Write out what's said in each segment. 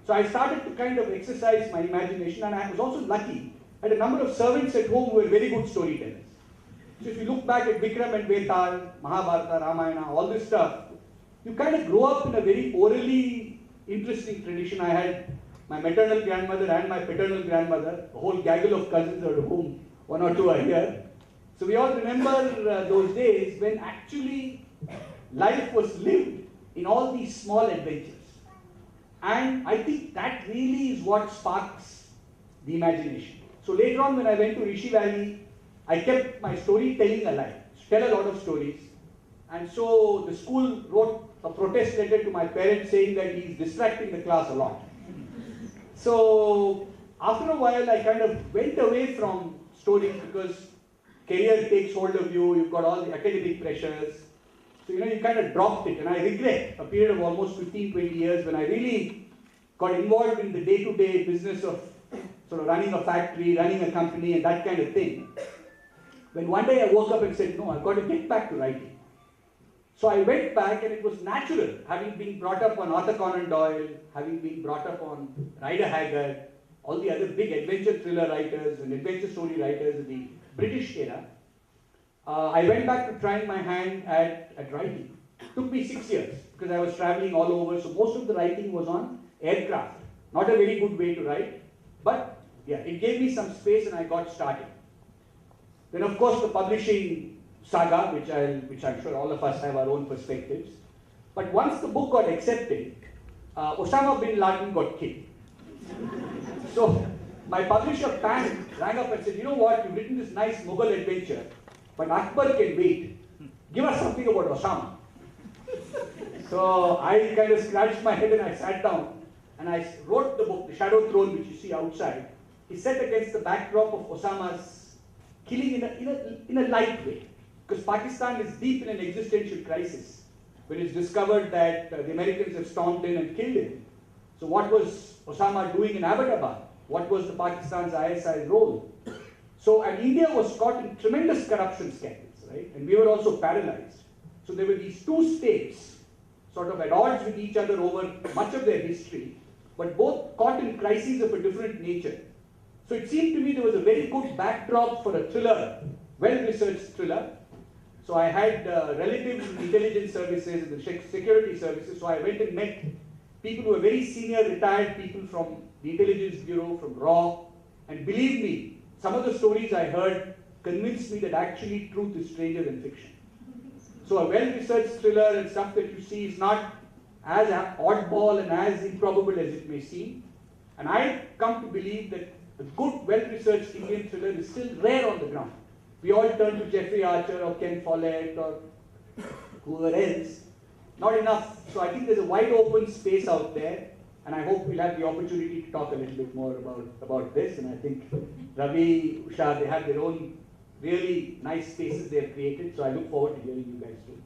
So I started to kind of exercise my imagination, and I was also lucky. I had a number of servants at home who were very good storytellers. So if you look back at Vikram and Betal, Mahabharata, Ramayana, all this stuff, you kind of grow up in a very orally interesting tradition. I had my maternal grandmother and my paternal grandmother, a whole gaggle of cousins, out of whom one or two are here. So we all remember those days when actually life was lived in all these small adventures. And I think that really is what sparks the imagination. So later on, when I went to Rishi Valley, I kept my storytelling alive, tell a lot of stories. And so the school wrote a protest letter to my parents saying that he's distracting the class a lot. So after a while, I kind of went away from stories because career takes hold of you, you've got all the academic pressures. So, you kind of dropped it, and I regret a period of almost 15, 20 years when I really got involved in the day-to-day business of sort of running a factory, running a company, and that kind of thing. When one day I woke up and said, no, I've got to get back to writing. So I went back, and it was natural, having been brought up on Arthur Conan Doyle, having been brought up on Rider Haggard, all the other big adventure thriller writers and adventure story writers in the British era. I went back to trying my hand at writing. It took me 6 years because I was traveling all over, so most of the writing was on aircraft. Not a very good way to write, but yeah, it gave me some space and I got started. Then of course the publishing saga, which I'm sure all of us have our own perspectives. But once the book got accepted, Osama bin Laden got killed. So my publisher Pan rang up and said, you know what, you've written this nice Mughal adventure, but Akbar can wait. Give us something about Osama. So I kind of scratched my head and I sat down and I wrote the book, The Shadow Throne, which you see outside. It's set against the backdrop of Osama's killing in a light way. Because Pakistan is deep in an existential crisis when it's discovered that the Americans have stormed in and killed him. So what was Osama doing in Abbottabad? What was the Pakistan's ISI's role? So, and India was caught in tremendous corruption scandals, right? And we were also paralyzed. So there were these two states sort of at odds with each other over much of their history, but both caught in crises of a different nature. So it seemed to me there was a very good backdrop for a thriller, well-researched thriller. So I had relative intelligence services and the security services, so I went and met people who were very senior retired people from the Intelligence Bureau, from RAW, and believe me, some of the stories I heard convinced me that actually truth is stranger than fiction. So a well-researched thriller and stuff that you see is not as oddball and as improbable as it may seem. And I come to believe that a good, well-researched Indian thriller is still rare on the ground. We all turn to Jeffrey Archer or Ken Follett or whoever else. Not enough. So I think there's a wide open space out there, and I hope we'll have the opportunity to talk a little bit more about this. And I think Ravi, Usha, they have their own really nice spaces they've created, so I look forward to hearing you guys too.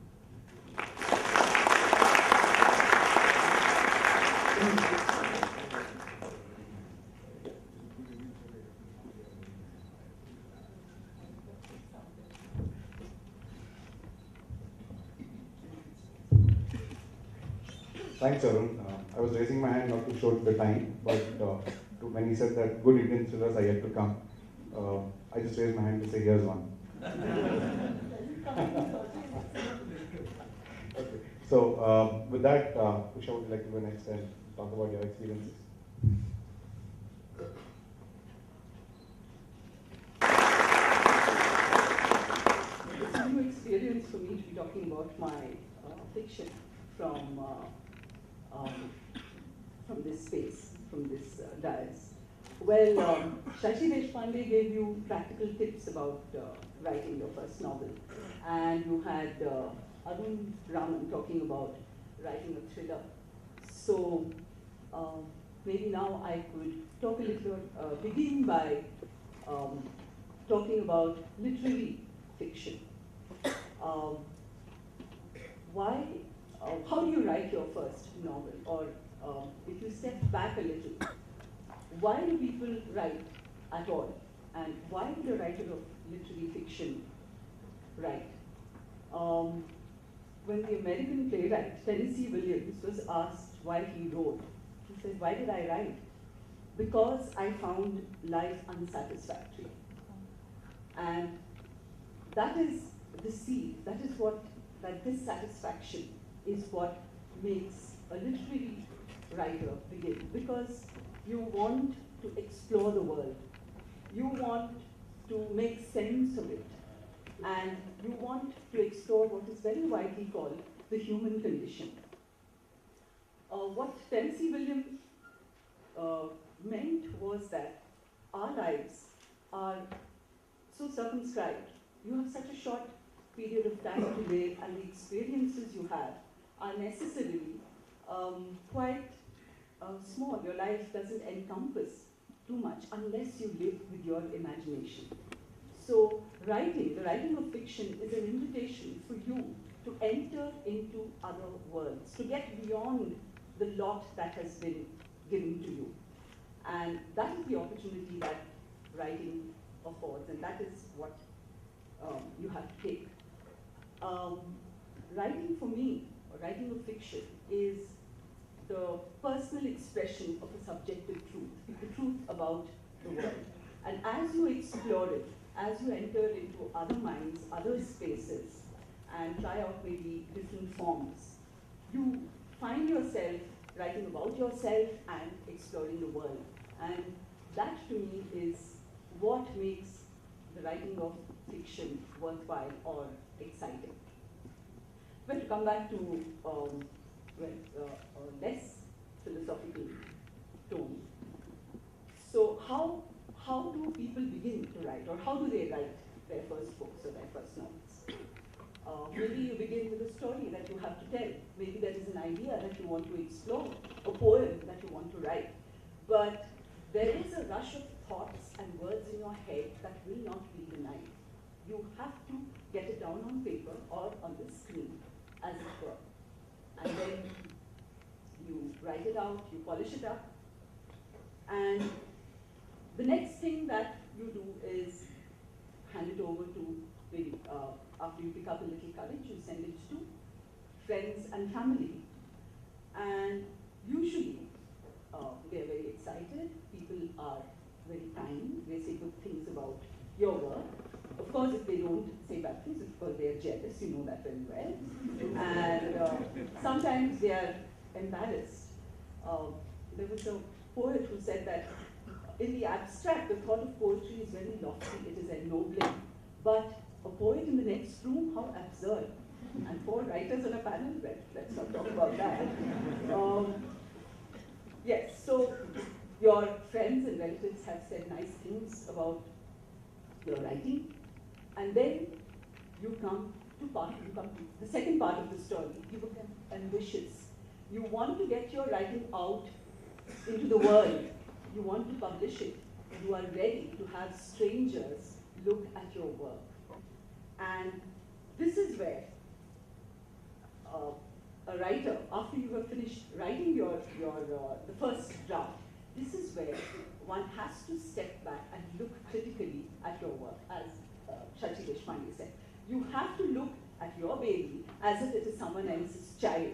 Thanks, Arun. I was raising my hand not to show the time, but when he said that good Indian thrillers are yet to come, I just raised my hand to say here's one. Okay. So with that, Usha, would you like to go next and talk about your experiences? It's a new experience for me to be talking about my fiction from this space, from this dais. Well, Shashi Deshpande gave you practical tips about writing your first novel, and you had Arun Raman talking about writing a thriller. So maybe now I could talk a little, begin by talking about literary fiction. How do you write your first novel? Or if you step back a little, why do people write at all? And why would a writer of literary fiction write? When the American playwright Tennessee Williams was asked why he wrote, he said, why did I write? Because I found life unsatisfactory. And that is the seed, that is what, that dissatisfaction is what makes a literary writer begin. Because you want to explore the world. You want to make sense of it. And you want to explore what is very widely called the human condition. What Tennessee Williams meant was that our lives are so circumscribed. You have such a short period of time to live, and the experiences you have are necessarily quite small. Your life doesn't encompass too much unless you live with your imagination. So writing, the writing of fiction is an invitation for you to enter into other worlds, to get beyond the lot that has been given to you. And that is the opportunity that writing affords, and that is what you have to take. Writing for me, or writing of fiction, is the personal expression of a subjective truth, the truth about the world. And as you explore it, as you enter into other minds, other spaces, and try out maybe different forms, you find yourself writing about yourself and exploring the world. And that, to me, is what makes the writing of fiction worthwhile or exciting. But to come back to a less philosophical tone. So how do people begin to write, or how do they write their first books or their first novels? Maybe you begin with a story that you have to tell. Maybe there is an idea that you want to explore, a poem that you want to write. But there is a rush of thoughts and words in your head that will not be denied. You have to get it down on paper or on the screen, as it were. And then you write it out, you polish it up, and the next thing that you do is hand it over to, maybe after you pick up a little courage, you send it to friends and family. And usually, they're very excited, people are very kind, they say good things about your work. Of course, if they don't say bad things, of course they are jealous, you know that very well. And sometimes they are embarrassed. There was a poet who said that in the abstract, the thought of poetry is very lofty, it is ennobling. But a poet in the next room, how absurd. And 4 writers on a panel, well, let's not talk about that. Yes, so your friends and relatives have said nice things about your writing. And then you come to the second part of the story. You become ambitious. You want to get your writing out into the world. You want to publish it. You are ready to have strangers look at your work. And this is where a writer, after you have finished writing the first draft, this is where one has to step back and look critically at your work, as Shachi Deshpande said. You have to look at your baby as if it is someone else's child.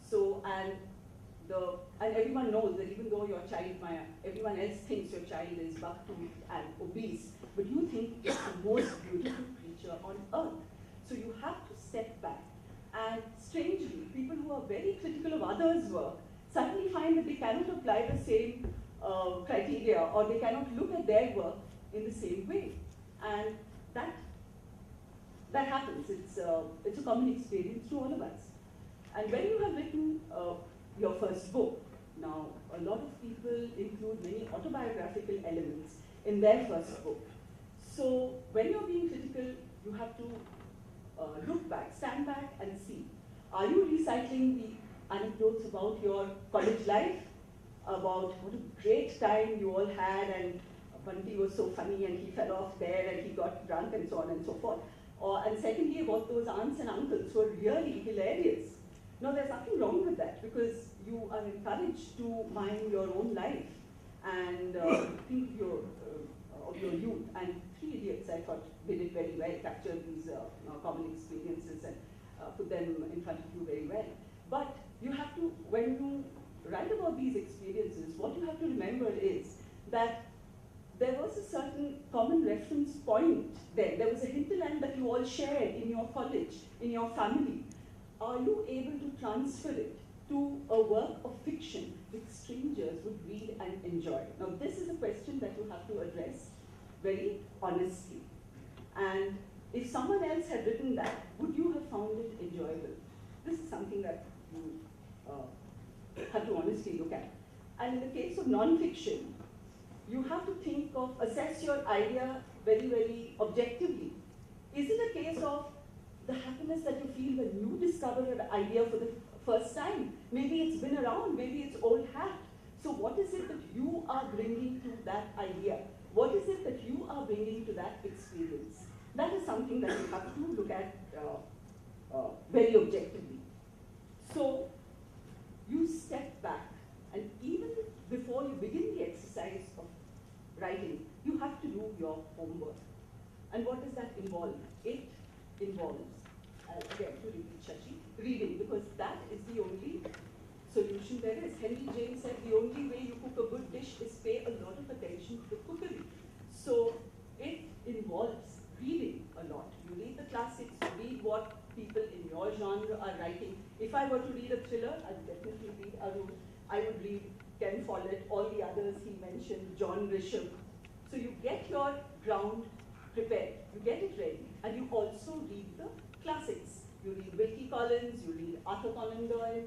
So, and everyone knows that even though your child, everyone else thinks your child is buck-toothed and obese, but you think it's the most beautiful creature on earth. So you have to step back. And strangely, people who are very critical of others' work suddenly find that they cannot apply the same criteria, or they cannot look at their work in the same way. And that happens. It's a common experience to all of us. And when you have written your first book, now a lot of people include many autobiographical elements in their first book. So when you're being critical, you have to look back, stand back and see. Are you recycling the anecdotes about your college life? About what a great time you all had, and Bunty was so funny and he fell off there and he got drunk and so on and so forth. And secondly, about those aunts and uncles who are really hilarious. No, there's nothing wrong with that, because you are encouraged to mind your own life and think of your youth. And Three Idiots, I thought, did it very well, captured these common experiences and put them in front of you very well. But you have to, when you write about these experiences, what you have to remember is that there was a certain common reference point there. There was a hinterland that you all shared in your college, in your family. Are you able to transfer it to a work of fiction which strangers would read and enjoy? Now, this is a question that you have to address very honestly. And if someone else had written that, would you have found it enjoyable? This is something that you have to honestly look at. And in the case of non-fiction, you have to think of, assess your idea very, very objectively. Is it a case of the happiness that you feel when you discover an idea for the first time? Maybe it's been around, maybe it's old hat. So what is it that you are bringing to that idea? What is it that you are bringing to that experience? That is something that you have to look at very objectively. So you step back, and even before you begin the exercise of writing, you have to do your homework. And what does that involve? It involves, again, to repeat Shashi, reading, because that is the only solution there is. Henry James said the only way you cook a good dish is pay a lot of attention to the cookery. So it involves reading a lot. You read the classics, you read what people in your genre are writing. If I were to read a thriller, I would definitely read Arun. I would read Ken Follett, all the others he mentioned, John Grisham. So you get your ground prepared, you get it ready, and you also read the classics. You read Wilkie Collins, you read Arthur Conan Doyle,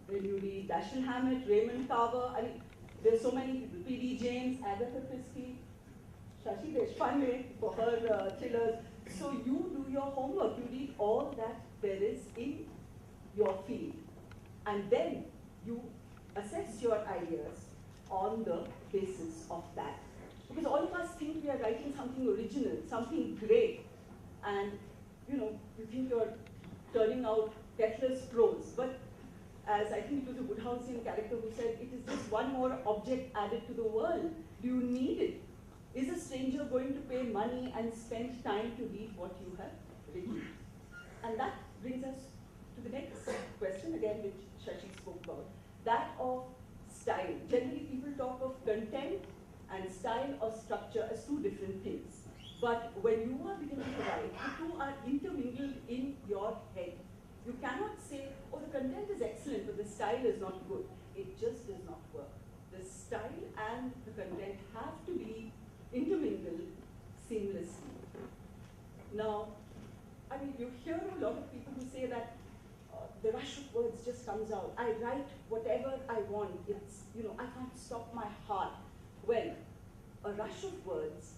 then you read Dashiell Hammett, Raymond Carver. I mean, there's so many people. P.D. James, Agatha Christie, Shashi Deshpande for her thrillers. So you do your homework, you read all that there is in your field, and then you assess your ideas on the basis of that. Because all of us think we are writing something original, something great, and you think you're turning out Kepler's prose. But as I think it was a Woodhouseian character who said, it is just one more object added to the world. Do you need it? Is a stranger going to pay money and spend time to read what you have written? And that brings us to the next question, again, which Shashi spoke about, that of style. Generally, people talk of content and style or structure as two different things. But when you are beginning to write, the two are intermingled in your head. You cannot say, oh, the content is excellent, but the style is not good. It just does not work. The style and the content have to be intermingled seamlessly. Now, I mean, you hear a lot of people who say that the rush of words just comes out. I write whatever I want. It's, I can't stop my heart. Well, a rush of words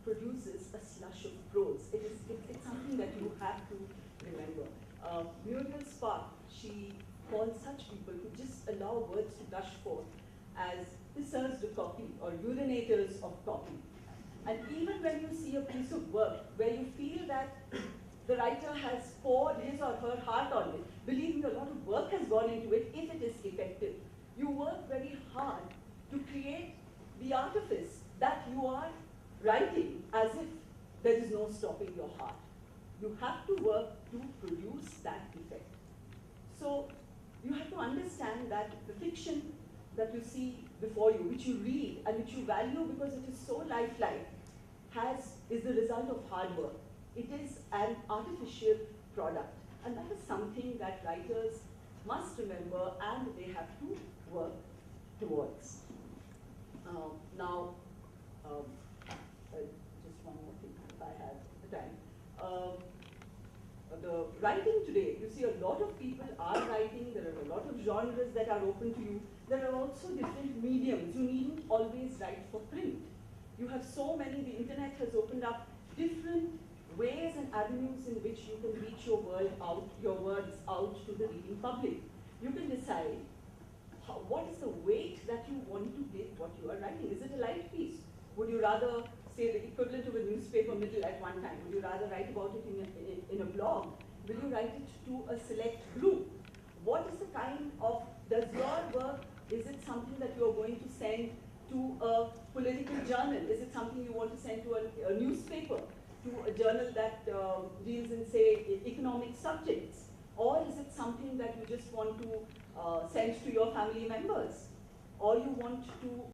produces a slush of prose. It's something that you have to remember. Muriel Spark, she calls such people who just allow words to gush forth as pisseurs de copy or urinators of copy. And even when you see a piece of work where you feel that the writer has poured his or her heart on it, believe me, a lot of work has gone into it if it is effective. You work very hard to create the artifice that you are writing as if there is no stopping your heart. You have to work to produce that effect. So you have to understand that the fiction that you see before you, which you read and which you value because it is so lifelike, is the result of hard work. It is an artificial product. And that is something that writers must remember and they have to work towards. Just one more thing, if I have the time. The writing today, you see a lot of people are writing, there are a lot of genres that are open to you. There are also different mediums. You needn't always write for print. You have so many, the internet has opened up different ways and avenues in which you can reach your words out to the reading public. You can decide what is the weight that you want to give what you are writing. Is it a light piece? Would you rather say the equivalent of a newspaper middle at one time? Would you rather write about it in a blog? Will you write it to a select group? What is the kind of, does your work, is it something that you are going to send to a political journal? Is it something you want to send to a newspaper? To a journal that deals in, say, economic subjects? Or is it something that you just want to send to your family members, or you want to